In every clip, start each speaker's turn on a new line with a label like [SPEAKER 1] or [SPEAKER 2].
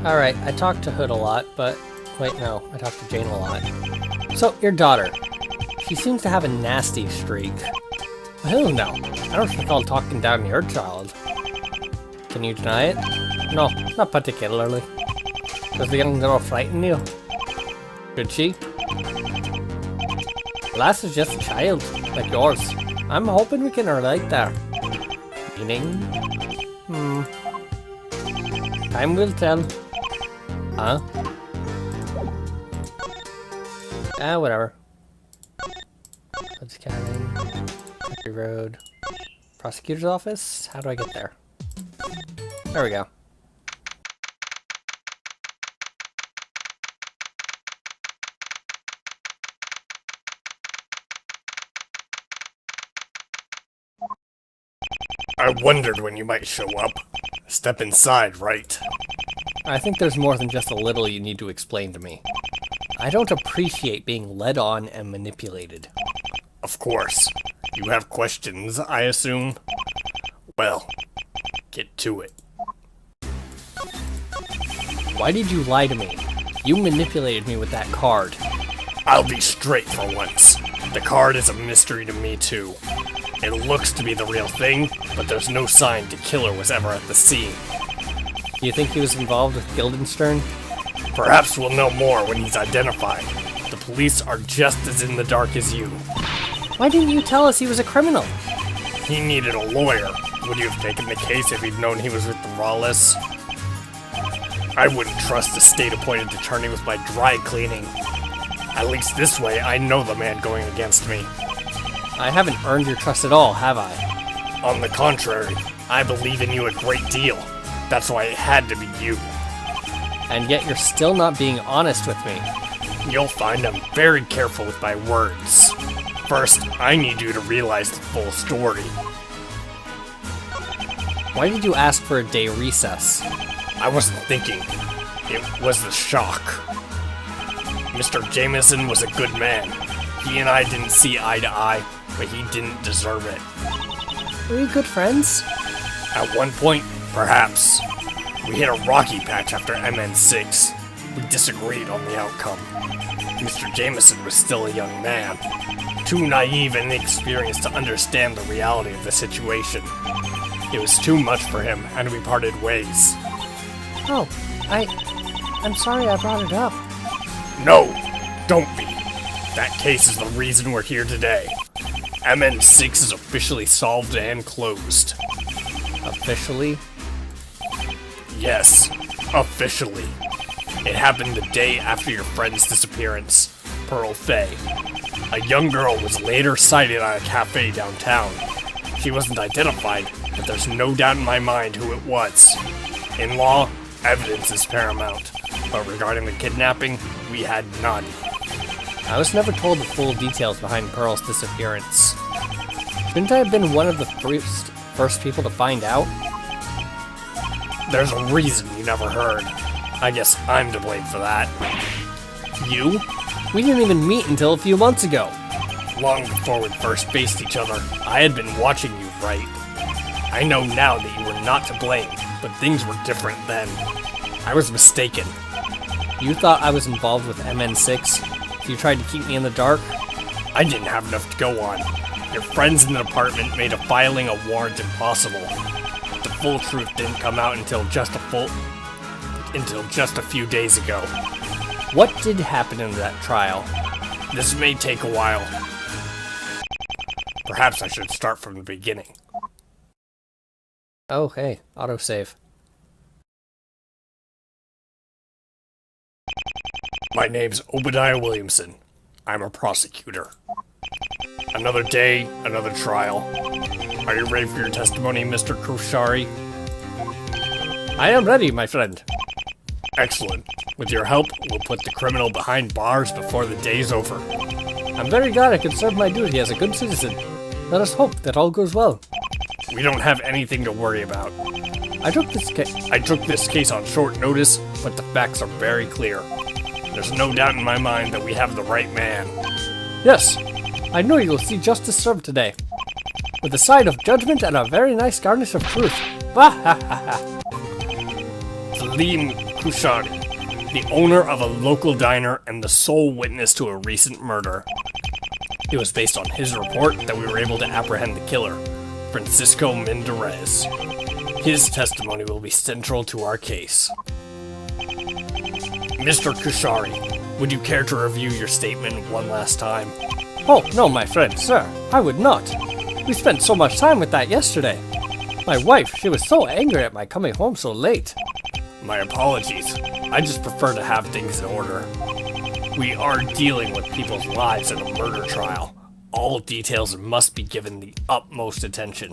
[SPEAKER 1] Alright, I talked to Hood a lot, but... Wait, no. I talked to Jane a lot. So, your daughter. She seems to have a nasty streak. Hell no. I don't recall talking down your child. Can you deny it? No, not particularly. Does the young girl frighten you? Did she? Lass is just a child, like yours. I'm hoping we can relate there. Meaning? Time will tell. Huh? Whatever. Let's cabin. Country road. Prosecutor's office? How do I get there? There we go.
[SPEAKER 2] I wondered when you might show up. Step inside, Wright.
[SPEAKER 1] I think there's more than just a little you need to explain to me. I don't appreciate being led on and manipulated.
[SPEAKER 2] Of course. You have questions, I assume? Well, get to it.
[SPEAKER 1] Why did you lie to me? You manipulated me with that card.
[SPEAKER 2] I'll be straight for once. The card is a mystery to me too. It looks to be the real thing, but there's no sign the killer was ever at the scene.
[SPEAKER 1] Do you think he was involved with Guildenstern?
[SPEAKER 2] Perhaps we'll know more when he's identified. The police are just as in the dark as you.
[SPEAKER 1] Why didn't you tell us he was a criminal?
[SPEAKER 2] He needed a lawyer. Would you have taken the case if he'd known he was with the Rawless? I wouldn't trust a state-appointed attorney with my dry cleaning. At least this way, I know the man going against me.
[SPEAKER 1] I haven't earned your trust at all, have I?
[SPEAKER 2] On the contrary, I believe in you a great deal. That's why it had to be you.
[SPEAKER 1] And yet you're still not being honest with me.
[SPEAKER 2] You'll find I'm very careful with my words. First, I need you to realize the full story.
[SPEAKER 1] Why did you ask for a day recess?
[SPEAKER 2] I wasn't thinking. It was the shock. Mr. Jameson was a good man. He and I didn't see eye to eye, but he didn't deserve it.
[SPEAKER 1] Were you good friends?
[SPEAKER 2] At one point, perhaps. We hit a rocky patch after MN6. We disagreed on the outcome. Mr. Jameson was still a young man, too naive and inexperienced to understand the reality of the situation. It was too much for him, and we parted ways.
[SPEAKER 1] Oh, I'm sorry I brought it up.
[SPEAKER 2] No, don't be. That case is the reason we're here today. MN6 is officially solved and closed.
[SPEAKER 1] Officially?
[SPEAKER 2] Yes, officially. It happened the day after your friend's disappearance, Pearl Fay. A young girl was later sighted at a cafe downtown. She wasn't identified, but there's no doubt in my mind who it was. In law, evidence is paramount, but regarding the kidnapping, we had none.
[SPEAKER 1] I was never told the full details behind Pearl's disappearance. Shouldn't I have been one of the first people to find out?
[SPEAKER 2] There's a reason you never heard. I guess I'm to blame for that.
[SPEAKER 1] You? We didn't even meet until a few months ago.
[SPEAKER 2] Long before we first faced each other, I had been watching you, Wright. I know now that you were not to blame, but things were different then. I was mistaken.
[SPEAKER 1] You thought I was involved with MN6? You tried to keep me in the dark?
[SPEAKER 2] I didn't have enough to go on. Your friends in the department made filing a warrant impossible. The full truth didn't come out until just a few days ago.
[SPEAKER 1] What did happen in that trial?
[SPEAKER 2] This may take a while. Perhaps I should start from the beginning.
[SPEAKER 1] Oh, hey, autosave.
[SPEAKER 2] My name's Obadiah Williamson. I'm a prosecutor. Another day, another trial. Are you ready for your testimony, Mr. Krushari?
[SPEAKER 1] I am ready, my friend.
[SPEAKER 2] Excellent. With your help, we'll put the criminal behind bars before the day's over.
[SPEAKER 1] I'm very glad I can serve my duty as a good citizen. Let us hope that all goes well.
[SPEAKER 2] We don't have anything to worry about.
[SPEAKER 1] I took
[SPEAKER 2] this case on short notice, but the facts are very clear. There's no doubt in my mind that we have the right man.
[SPEAKER 1] Yes, I know you will see justice served today. With a side of judgment and a very nice garnish of truth. Bah ha ha ha.
[SPEAKER 2] Salim Kushani, the owner of a local diner and the sole witness to a recent murder. It was based on his report that we were able to apprehend the killer, Francisco Mendez. His testimony will be central to our case. Mr. Kushari, would you care to review your statement one last time?
[SPEAKER 1] Oh, no, my friend, sir. I would not. We spent so much time with that yesterday. My wife, she was so angry at my coming home so late.
[SPEAKER 2] My apologies. I just prefer to have things in order. We are dealing with people's lives in a murder trial. All details must be given the utmost attention.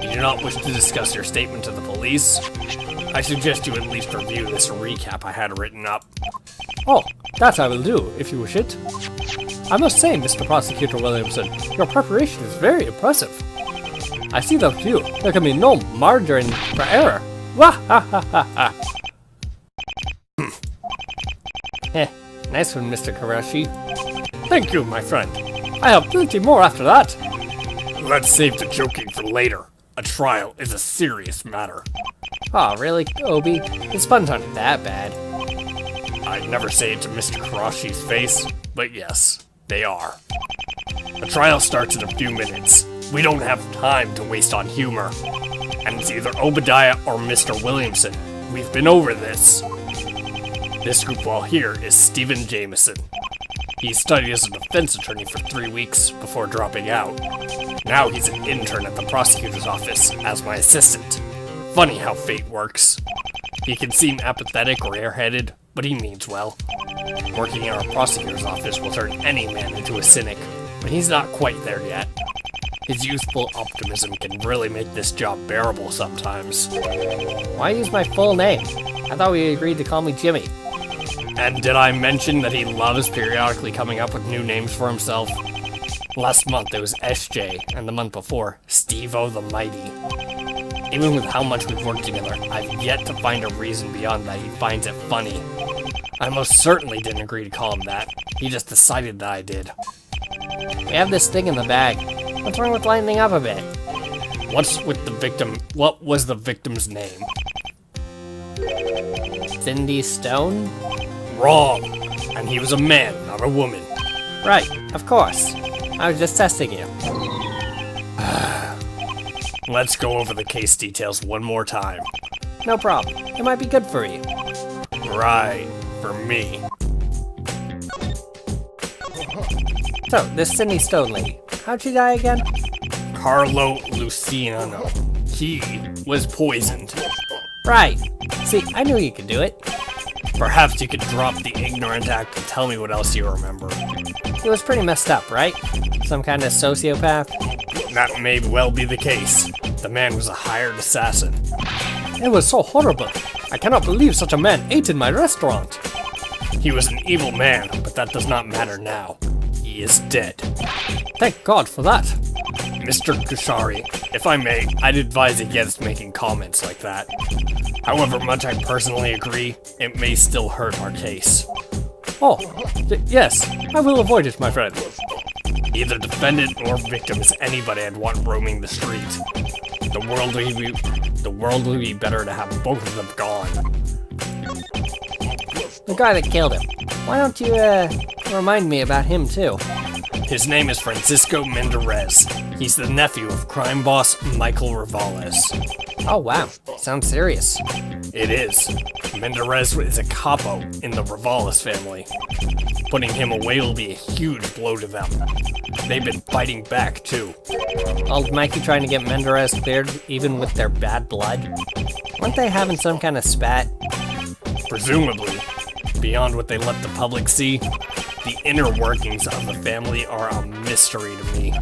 [SPEAKER 2] You do not wish to discuss your statement to the police? I suggest you at least review this recap I had written up.
[SPEAKER 1] Oh, that I will do, if you wish it. I must say, Mr. Prosecutor Williamson, your preparation is very impressive. I see that with you, there can be no margin for error. Wah ha ha ha ha. Nice one, Mr. Karashi.
[SPEAKER 2] Thank you, my friend.
[SPEAKER 1] I have plenty more after that.
[SPEAKER 2] Let's save the joking for later. A trial is a serious matter.
[SPEAKER 1] Aw, really, Obi? His puns aren't that bad.
[SPEAKER 2] I'd never say it to Mr. Karashi's face, but yes, they are. The trial starts in a few minutes. We don't have time to waste on humor. And it's either Obadiah or Mr. Williamson. We've been over this. This goofball here is Stephen Jameson. He studied as a defense attorney for 3 weeks before dropping out. Now he's an intern at the prosecutor's office as my assistant. Funny how fate works. He can seem apathetic or airheaded, but he means well. Working in our prosecutor's office will turn any man into a cynic, but he's not quite there yet. His youthful optimism can really make this job bearable sometimes.
[SPEAKER 1] Why use my full name? I thought we agreed to call me Jimmy.
[SPEAKER 2] And did I mention that he loves periodically coming up with new names for himself? Last month it was SJ, and the month before, Steve-O the Mighty. Even with how much we've worked together, I've yet to find a reason beyond that he finds it funny. I most certainly didn't agree to call him that. He just decided that I did.
[SPEAKER 1] We have this thing in the bag. What's wrong with lightening up a bit?
[SPEAKER 2] What was the victim's name?
[SPEAKER 1] Cindy Stone?
[SPEAKER 2] Wrong! And he was a man, not a woman.
[SPEAKER 1] Right, of course. I was just testing you.
[SPEAKER 2] Let's go over the case details one more time.
[SPEAKER 1] No problem. It might be good for you.
[SPEAKER 2] Right, for me.
[SPEAKER 1] So, this Cindy Stone lady, how'd she die again?
[SPEAKER 2] Carlo Luciano. He was poisoned.
[SPEAKER 1] Right. See, I knew you could do it.
[SPEAKER 2] Perhaps you could drop the ignorant act and tell me what else you remember.
[SPEAKER 1] He was pretty messed up, right? Some kind of sociopath?
[SPEAKER 2] That may well be the case. The man was a hired assassin.
[SPEAKER 1] It was so horrible. I cannot believe such a man ate in my restaurant.
[SPEAKER 2] He was an evil man, but that does not matter now. He is dead.
[SPEAKER 1] Thank God for that.
[SPEAKER 2] Mr. Kushari, if I may, I'd advise against making comments like that. However much I personally agree, it may still hurt our case.
[SPEAKER 1] Oh, yes, I will avoid it, my friend.
[SPEAKER 2] Either defendant or victim is anybody I'd want roaming the street. The world would be better to have both of them gone.
[SPEAKER 1] The guy that killed him. Why don't you, remind me about him, too?
[SPEAKER 2] His name is Francisco Mendez. He's the nephew of crime boss Michael Rivales.
[SPEAKER 1] Oh, wow. Sounds serious.
[SPEAKER 2] It is. Mendez is a capo in the Rivales family. Putting him away will be a huge blow to them. They've been fighting back, too.
[SPEAKER 1] Old Mikey trying to get Mendez cleared, even with their bad blood? Weren't they having some kind of spat?
[SPEAKER 2] Presumably. Beyond what they let the public see, the inner workings of the family are a mystery to me.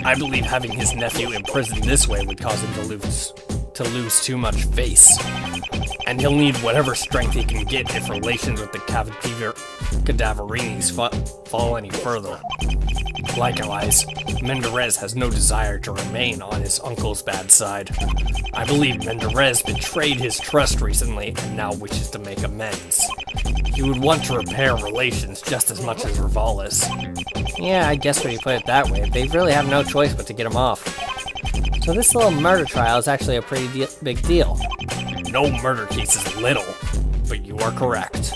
[SPEAKER 2] I believe having his nephew imprisoned this way would cause him to lose too much face. And he'll need whatever strength he can get if relations with the Cadaverinis fall any further. Likewise, Mendez has no desire to remain on his uncle's bad side. I believe Mendez betrayed his trust recently and now wishes to make amends. He would want to repair relations just as much as Rivales.
[SPEAKER 1] Yeah, I guess when you put it that way, they really have no choice but to get him off. So this little murder trial is actually a pretty big deal.
[SPEAKER 2] No murder case is little. but you are correct.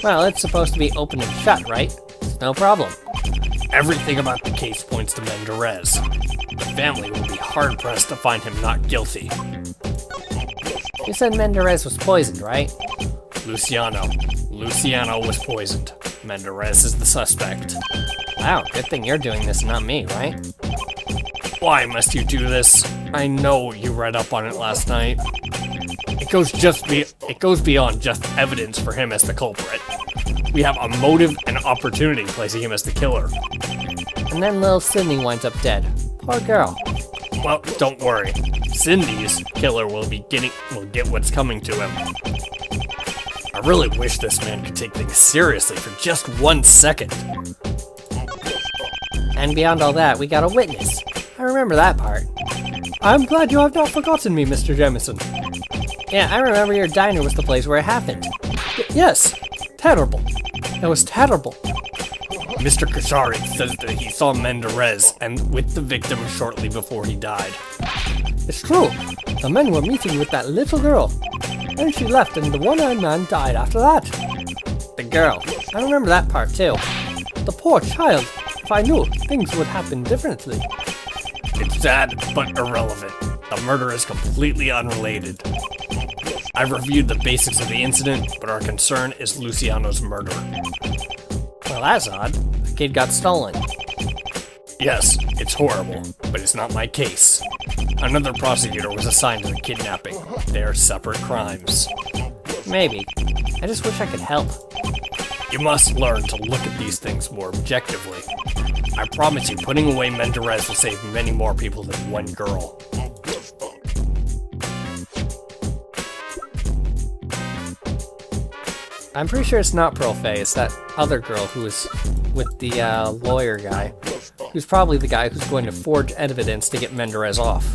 [SPEAKER 1] Well, it's supposed to be open and shut, right? No problem.
[SPEAKER 2] Everything about the case points to Menderes. The family will be hard-pressed to find him not guilty.
[SPEAKER 1] You said Menderes was poisoned, right?
[SPEAKER 2] Luciano was poisoned. Menderes is the suspect.
[SPEAKER 1] Wow, good thing you're doing this, not me, right?
[SPEAKER 2] Why must you do this? I know you read up on it last night. It goes beyond just evidence for him as the culprit. We have a motive and opportunity placing him as the killer.
[SPEAKER 1] And then little Sydney winds up dead. Poor girl.
[SPEAKER 2] Well, don't worry. Cindy's killer will get what's coming to him. I really wish this man could take things seriously for just 1 second.
[SPEAKER 1] And beyond all that, we got a witness. I remember that part.
[SPEAKER 3] I'm glad you have not forgotten me, Mr. Jameson.
[SPEAKER 1] Yeah, I remember your diner was the place where it happened.
[SPEAKER 3] Yes, terrible. It was terrible.
[SPEAKER 2] Mr. Kashari says that he saw Menderes and with the victim shortly before he died.
[SPEAKER 3] It's true. The men were meeting with that little girl. Then she left and the one-eyed man died after that.
[SPEAKER 1] The girl. I remember that part too.
[SPEAKER 3] The poor child. If I knew, things would happen differently.
[SPEAKER 2] It's sad, but irrelevant. The murder is completely unrelated. I've reviewed the basics of the incident, but our concern is Luciano's murder.
[SPEAKER 1] Well, that's odd. The kid got stolen.
[SPEAKER 2] Yes, it's horrible, but it's not my case. Another prosecutor was assigned to the kidnapping. They are separate crimes.
[SPEAKER 1] Maybe. I just wish I could help.
[SPEAKER 2] You must learn to look at these things more objectively. I promise you, putting away Menderes will save many more people than one girl.
[SPEAKER 1] I'm pretty sure it's not Pearl Faye, it's that other girl who was with the lawyer guy. Who's probably the guy who's going to forge evidence to get Menderes off.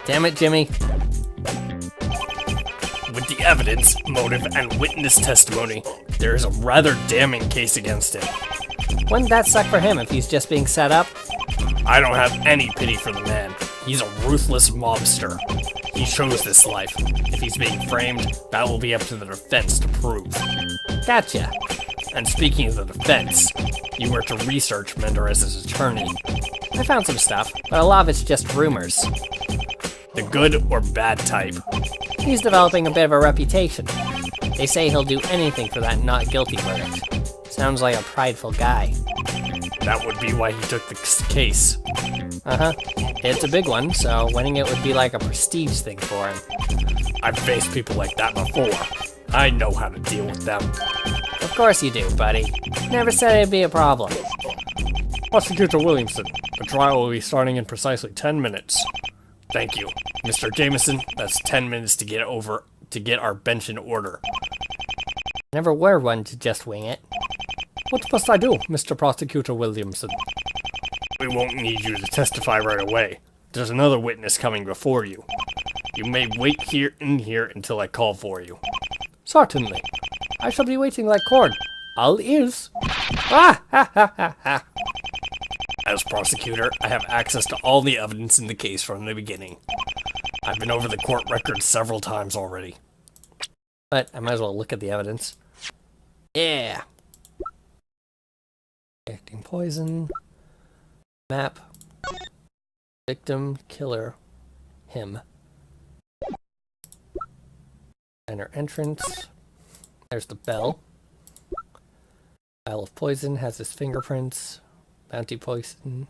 [SPEAKER 1] Damn it, Jimmy.
[SPEAKER 2] With the evidence, motive, and witness testimony, there is a rather damning case against him.
[SPEAKER 1] Wouldn't that suck for him if he's just being set up?
[SPEAKER 2] I don't have any pity for the man. He's a ruthless mobster. He chose this life. If he's being framed, that will be up to the defense to prove.
[SPEAKER 1] Gotcha.
[SPEAKER 2] And speaking of the defense, you were to research Menderes' attorney.
[SPEAKER 1] I found some stuff, but a lot of it's just rumors.
[SPEAKER 2] The good or bad type.
[SPEAKER 1] He's developing a bit of a reputation. They say he'll do anything for that not guilty verdict. Sounds like a prideful guy.
[SPEAKER 2] That would be why he took the case.
[SPEAKER 1] Uh-huh. It's a big one, so winning it would be like a prestige thing for him.
[SPEAKER 2] I've faced people like that before. I know how to deal with them.
[SPEAKER 1] Of course you do, buddy. Never said it'd be a problem.
[SPEAKER 3] Prosecutor Williamson, the trial will be starting in precisely 10 minutes.
[SPEAKER 2] Thank you. Mr. Jameson, that's 10 minutes to get our bench in order.
[SPEAKER 1] Never were one to just wing it.
[SPEAKER 3] What must I do, Mr. Prosecutor Williamson?
[SPEAKER 2] We won't need you to testify right away. There's another witness coming before you. You may wait here until I call for you.
[SPEAKER 3] Certainly. I shall be waiting like corn. All ears.
[SPEAKER 1] Ah! Ha ha ha ha!
[SPEAKER 2] As prosecutor, I have access to all the evidence in the case from the beginning. I've been over the court records several times already.
[SPEAKER 1] But I might as well look at the evidence. Yeah. Acting poison. Map. Victim, killer, him. Enter entrance. There's the bell. Vial of poison has his fingerprints. Bounty poison.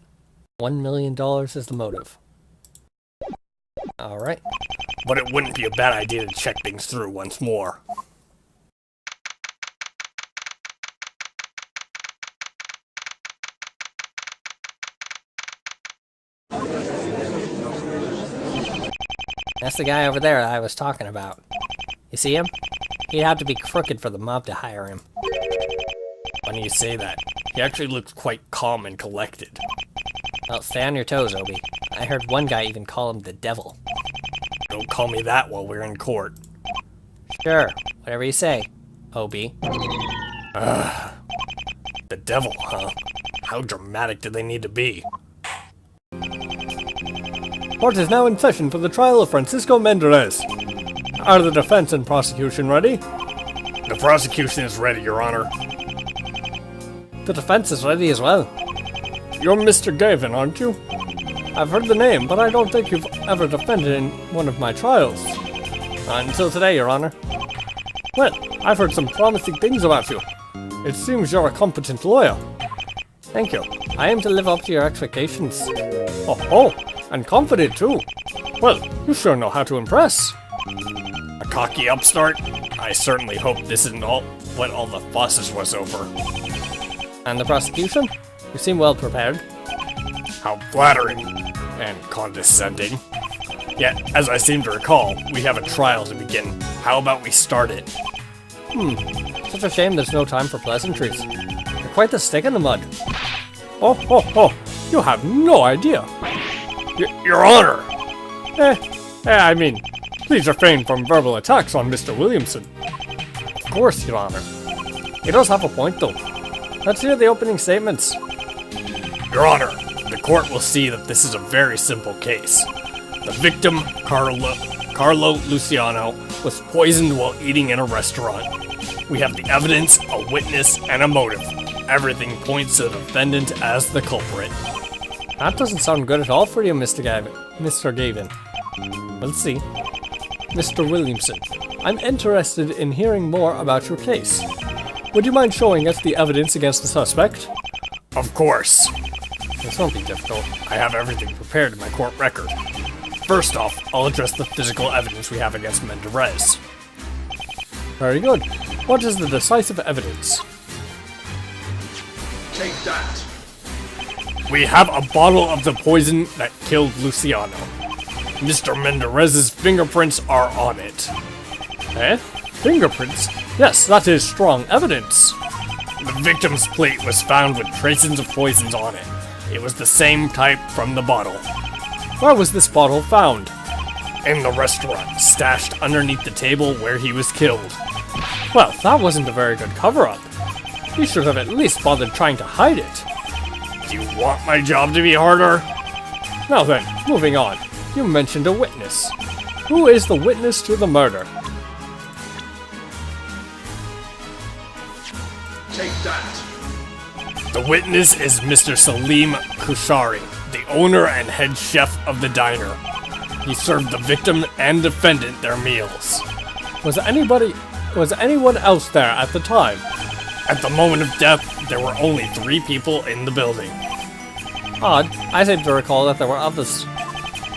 [SPEAKER 1] $1 million is the motive. Alright.
[SPEAKER 2] But it wouldn't be a bad idea to check things through once more.
[SPEAKER 1] That's the guy over there that I was talking about. You see him? He'd have to be crooked for the mob to hire him.
[SPEAKER 2] Funny you say that. He actually looks quite calm and collected.
[SPEAKER 1] Well, stay on your toes, Obi. I heard one guy even call him the devil.
[SPEAKER 2] Don't call me that while we're in court.
[SPEAKER 1] Sure, whatever you say, Obi.
[SPEAKER 2] The devil, huh? How dramatic did they need to be?
[SPEAKER 3] Court is now in session for the trial of Francisco Mendez. Are the defense and prosecution ready?
[SPEAKER 2] The prosecution is ready, Your Honor.
[SPEAKER 3] The defense is ready as well. You're Mr. Gavin, aren't you? I've heard the name, but I don't think you've ever defended in one of my trials. Not until today, Your Honor. Well, I've heard some promising things about you. It seems you're a competent lawyer.
[SPEAKER 1] Thank you. I aim to live up to your expectations.
[SPEAKER 3] Oh, and confident too. Well, you sure know how to impress.
[SPEAKER 2] A cocky upstart? I certainly hope this isn't what all the fusses was over.
[SPEAKER 1] And the prosecution? You seem well prepared.
[SPEAKER 2] How flattering and condescending. Yet, as I seem to recall, we have a trial to begin. How about we start it?
[SPEAKER 1] Such a shame there's no time for pleasantries. You're quite the stick in the mud.
[SPEAKER 3] Oh, you have no idea.
[SPEAKER 2] Your Honor!
[SPEAKER 3] I mean, please refrain from verbal attacks on Mr. Williamson.
[SPEAKER 1] Of course, Your Honor. He does have a point, though. Let's hear the opening statements.
[SPEAKER 2] Your Honor, the court will see that this is a very simple case. The victim, Carlo Luciano, was poisoned while eating in a restaurant. We have the evidence, a witness, and a motive. Everything points to the defendant as the culprit.
[SPEAKER 1] That doesn't sound good at all for you, Mr. Gavin. We'll see.
[SPEAKER 3] Mr. Williamson, I'm interested in hearing more about your case. Would you mind showing us the evidence against the suspect?
[SPEAKER 2] Of course.
[SPEAKER 1] This won't be difficult.
[SPEAKER 2] I have everything prepared in my court record. First off, I'll address the physical evidence we have against Mendez.
[SPEAKER 3] Very good. What is the decisive evidence?
[SPEAKER 4] Take that.
[SPEAKER 2] We have a bottle of the poison that killed Luciano. Mr. Mendez's fingerprints are on it.
[SPEAKER 3] Fingerprints? Yes, that is strong evidence.
[SPEAKER 2] The victim's plate was found with traces of poisons on it. It was the same type from the bottle.
[SPEAKER 3] Where was this bottle found?
[SPEAKER 2] In the restaurant, stashed underneath the table where he was killed.
[SPEAKER 3] Well, that wasn't a very good cover-up. You should have at least bothered trying to hide it.
[SPEAKER 2] Do you want my job to be harder?
[SPEAKER 3] Now then, moving on. You mentioned a witness. Who is the witness to the murder?
[SPEAKER 4] Take that.
[SPEAKER 2] The witness is Mr. Salim Kushari, the owner and head chef of the diner. He served the victim and defendant their meals.
[SPEAKER 3] Was anyone else there at the time?
[SPEAKER 2] At the moment of death, there were only 3 people in the building.
[SPEAKER 1] Odd. I seem to recall that there were others.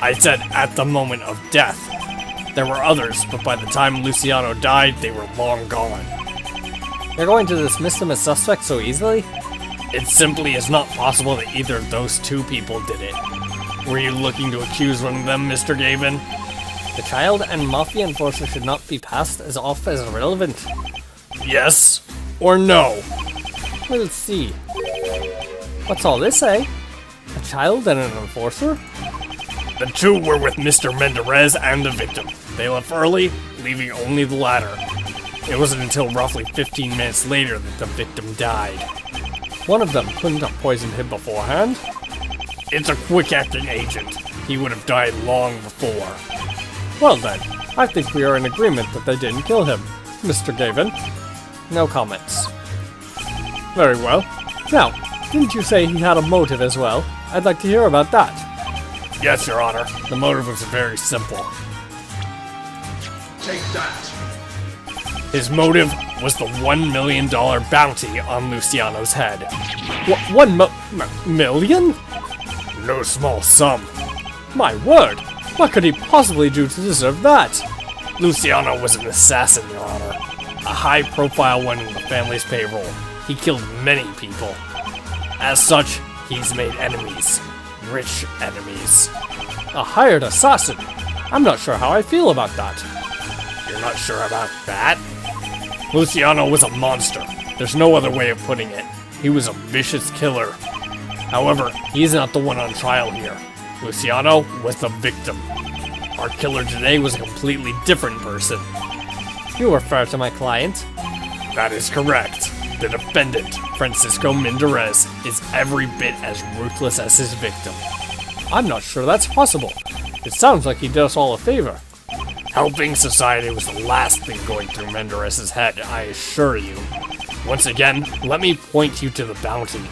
[SPEAKER 2] I said at the moment of death. There were others, but by the time Luciano died, they were long gone.
[SPEAKER 1] You're going to dismiss them as suspects so easily?
[SPEAKER 2] It simply is not possible that either of those 2 people did it. Were you looking to accuse one of them, Mr. Gavin?
[SPEAKER 1] The child and mafia enforcer should not be passed as off as irrelevant.
[SPEAKER 2] Yes or no?
[SPEAKER 1] We'll see. What's all this, eh? A child and an enforcer?
[SPEAKER 2] The 2 were with Mr. Mendez and the victim. They left early, leaving only the latter. It wasn't until roughly 15 minutes later that the victim died.
[SPEAKER 3] One of them couldn't have poisoned him beforehand.
[SPEAKER 2] It's a quick-acting agent. He would have died long before.
[SPEAKER 3] Well then, I think we are in agreement that they didn't kill him. Mr. Gavin?
[SPEAKER 1] No comments.
[SPEAKER 3] Very well. Now, didn't you say he had a motive as well? I'd like to hear about that.
[SPEAKER 2] Yes, Your Honor. The motive was very simple.
[SPEAKER 4] Take that.
[SPEAKER 2] His motive was the $1 million bounty on Luciano's head.
[SPEAKER 3] $1 million?
[SPEAKER 2] No small sum.
[SPEAKER 3] My word! What could he possibly do to deserve that?
[SPEAKER 2] Luciano was an assassin, Your Honor. A high-profile one in the family's payroll. He killed many people. As such, he's made enemies. Rich enemies.
[SPEAKER 3] A hired assassin? I'm not sure how I feel about that.
[SPEAKER 2] You're not sure about that? Luciano was a monster. There's no other way of putting it. He was a vicious killer. However, he's not the one on trial here. Luciano was the victim. Our killer today was a completely different person.
[SPEAKER 1] You refer to my client.
[SPEAKER 2] That is correct. The defendant, Francisco Mendez, is every bit as ruthless as his victim.
[SPEAKER 3] I'm not sure that's possible. It sounds like he did us all a favor.
[SPEAKER 2] Helping society was the last thing going through Mendez's head, I assure you. Once again, let me point you to the bounty.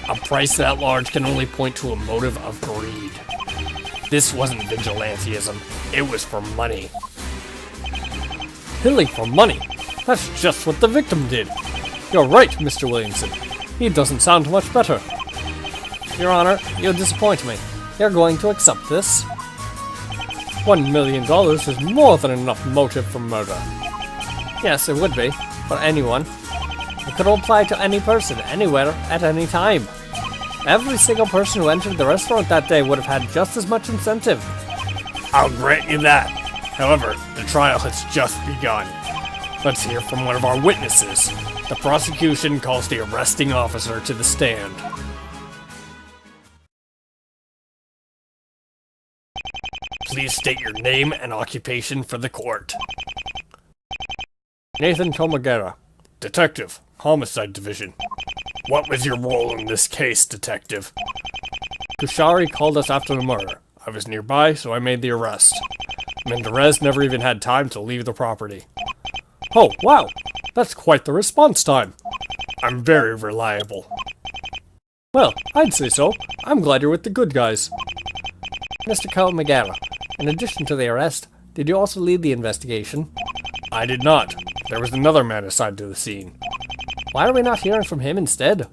[SPEAKER 2] A price that large can only point to a motive of greed. This wasn't vigilantism, it was for money.
[SPEAKER 3] Killing for money? That's just what the victim did. You're right, Mr. Williamson. He doesn't sound much better.
[SPEAKER 1] Your Honor, you disappoint me. You're going to accept this?
[SPEAKER 3] $1 million is more than enough motive for murder.
[SPEAKER 1] Yes, it would be. For anyone. It could apply to any person, anywhere, at any time. Every single person who entered the restaurant that day would have had just as much incentive.
[SPEAKER 2] I'll grant you that. However, the trial has just begun. Let's hear from one of our witnesses. The prosecution calls the arresting officer to the stand. Please state your name and occupation for the court.
[SPEAKER 3] Nathan Tomagera.
[SPEAKER 2] Detective, Homicide Division. What was your role in this case, Detective?
[SPEAKER 3] Kushari called us after the murder. I was nearby, so I made the arrest. Mendez never even had time to leave the property. Oh, wow! That's quite the response time.
[SPEAKER 2] I'm very reliable.
[SPEAKER 3] Well, I'd say so. I'm glad you're with the good guys.
[SPEAKER 1] Mr. Tomagera, in addition to the arrest, did you also lead the investigation?
[SPEAKER 2] I did not. There was another man assigned to the scene.
[SPEAKER 1] Why are we not hearing from him instead?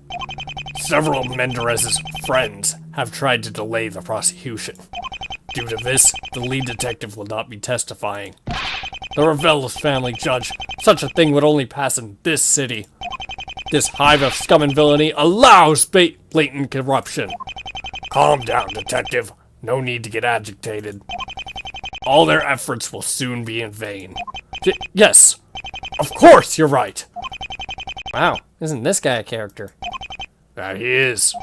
[SPEAKER 2] Several of Mendez's friends have tried to delay the prosecution. Due to this, the lead detective will not be testifying.
[SPEAKER 3] The Ravelos family, Judge. Such a thing would only pass in this city. This hive of scum and villainy allows blatant corruption.
[SPEAKER 2] Calm down, Detective. No need to get agitated. All their efforts will soon be in vain.
[SPEAKER 3] Yes. Of course, you're right.
[SPEAKER 1] Wow, isn't this guy a character?
[SPEAKER 2] That he is.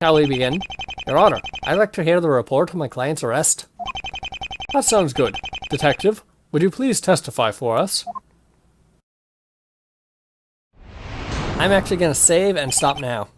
[SPEAKER 1] Shall we begin? Your Honor, I'd like to hear the report of my client's arrest.
[SPEAKER 3] That sounds good. Detective, would you please testify for us?
[SPEAKER 1] I'm actually going to save and stop now.